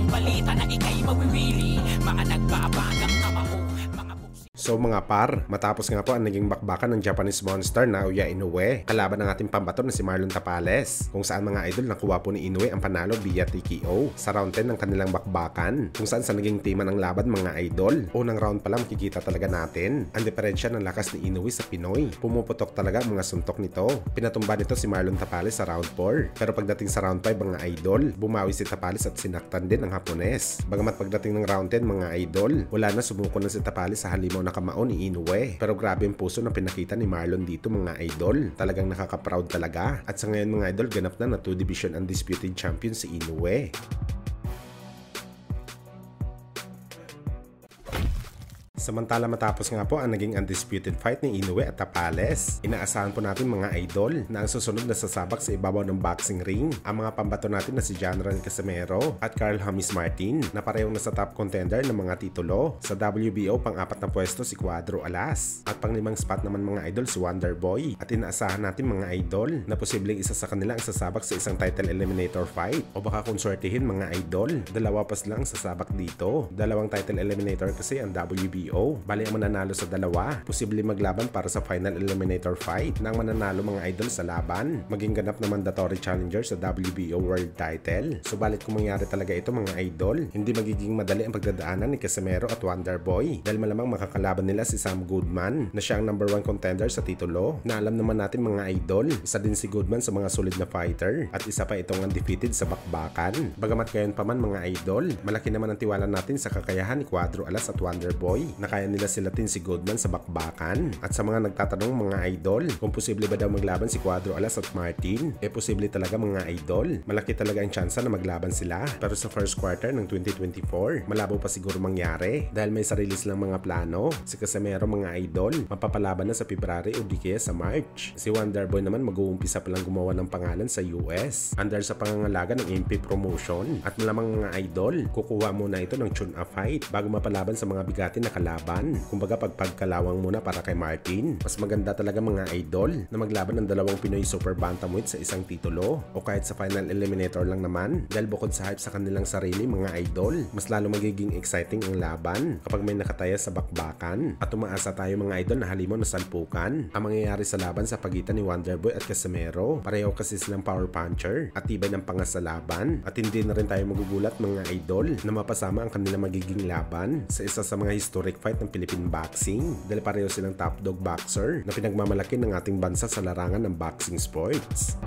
balita na ikay mawiwili. Mga nagbabagang kamao, mga So mga par, matapos nga po ang naging bakbakan ng Japanese monster na Naoya Inoue kalaban ng ating pambato na si Marlon Tapales, kung saan mga idol nakuha po ni Inoue ang panalo via TKO sa round 10 ng kanilang bakbakan, kung saan sa naging tema ng laban mga idol. Unang round pa lang makikita talaga natin ang diferensya ng lakas ni Inoue sa Pinoy. Pumuputok talaga ang mga suntok nito. Pinatumba nito si Marlon Tapales sa round 4, pero pagdating sa round 5 mga idol, bumawi si Tapales at sinaktan din ang Hapones. Bagamat pagdating ng round 10 mga idol, wala na, sumuko na si Tapales sa halimaw na kamao ni Inoue. Pero grabe ang puso na pinakita ni Marlon dito mga idol. Talagang nakaka-proud talaga. At sa ngayon mga idol, ganap na 2 division undisputed champion si Inoue. Samantala matapos nga po ang naging undisputed fight ni Inoue at Tapales, inaasahan po natin mga idol na ang susunod na sasabak sa ibabaw ng boxing ring ang mga pambato natin na si Jonrel Casimero at Carl Hamis Martin na parehong nasa top contender ng mga titulo. Sa WBO pang-4 na pwesto si Cuadro Alas at pang-5 spot naman mga idol si Wonderboy. At inaasahan natin mga idol na posibleng isa sa kanila ang sasabak sa isang title eliminator fight, o baka kung swertihin mga idol, dalawa pas lang sasabak dito. Dalawang title eliminator kasi ang WBO. Bali ang mananalo sa dalawa, posible maglaban para sa final eliminator fight na ang mananalo mga idol sa laban maging ganap na mandatory challenger sa WBO world title. Subalit kung mangyari talaga ito mga idol, hindi magiging madali ang pagdadaanan ni Casimero at Wonderboy dahil malamang makakalaban nila si Sam Goodman na siya ang number 1 contender sa titulo, na alam naman natin mga idol, isa din si Goodman sa mga solid na fighter at isa pa itong undefeated sa bakbakan. Bagamat gayon pa man mga idol, malaki naman ang tiwala natin sa kakayahan ni Cuadro Alas at Wonderboy na kaya nila silatin si Goodman sa bakbakan. At sa mga nagtatanong mga idol kung posible ba daw maglaban si Cuadro Alas at Martin, posible talaga mga idol. Malaki talaga ang tsansa na maglaban sila, pero sa first quarter ng 2024 malabo pa siguro mangyari dahil may sarili silang mga plano. Si Casimero mga idol mapapalaban na sa February o di kaya sa March. Si Wonderboy naman mag-uumpisa pa lang gumawa ng pangalan sa US under sa pangangalaga ng MP Promotion, at malamang mga idol kukuha muna ito ng tune-up fight bago mapalaban sa mga bigati na kalaban. Kumbaga pagkalawang muna para kay Martin. Mas maganda talaga mga idol na maglaban ng dalawang Pinoy super bantamweight sa isang titulo o kahit sa final eliminator lang naman, dahil bukod sa hype sa kanilang sarili mga idol, mas lalo magiging exciting ang laban kapag may nakataya sa bakbakan. At umaasa tayo mga idol na halimaw na salpukan ang mangyayari sa laban sa pagitan ni Wonderboy at Casimero. Pareho kasi silang power puncher at tibay ng pangas sa laban, at hindi na rin tayo magugulat mga idol na mapasama ang kanilang magiging laban sa isa sa mga historic fight ng Philippine boxing dahil pareho silang top dog boxer na pinagmamalaki ng ating bansa sa larangan ng boxing sports.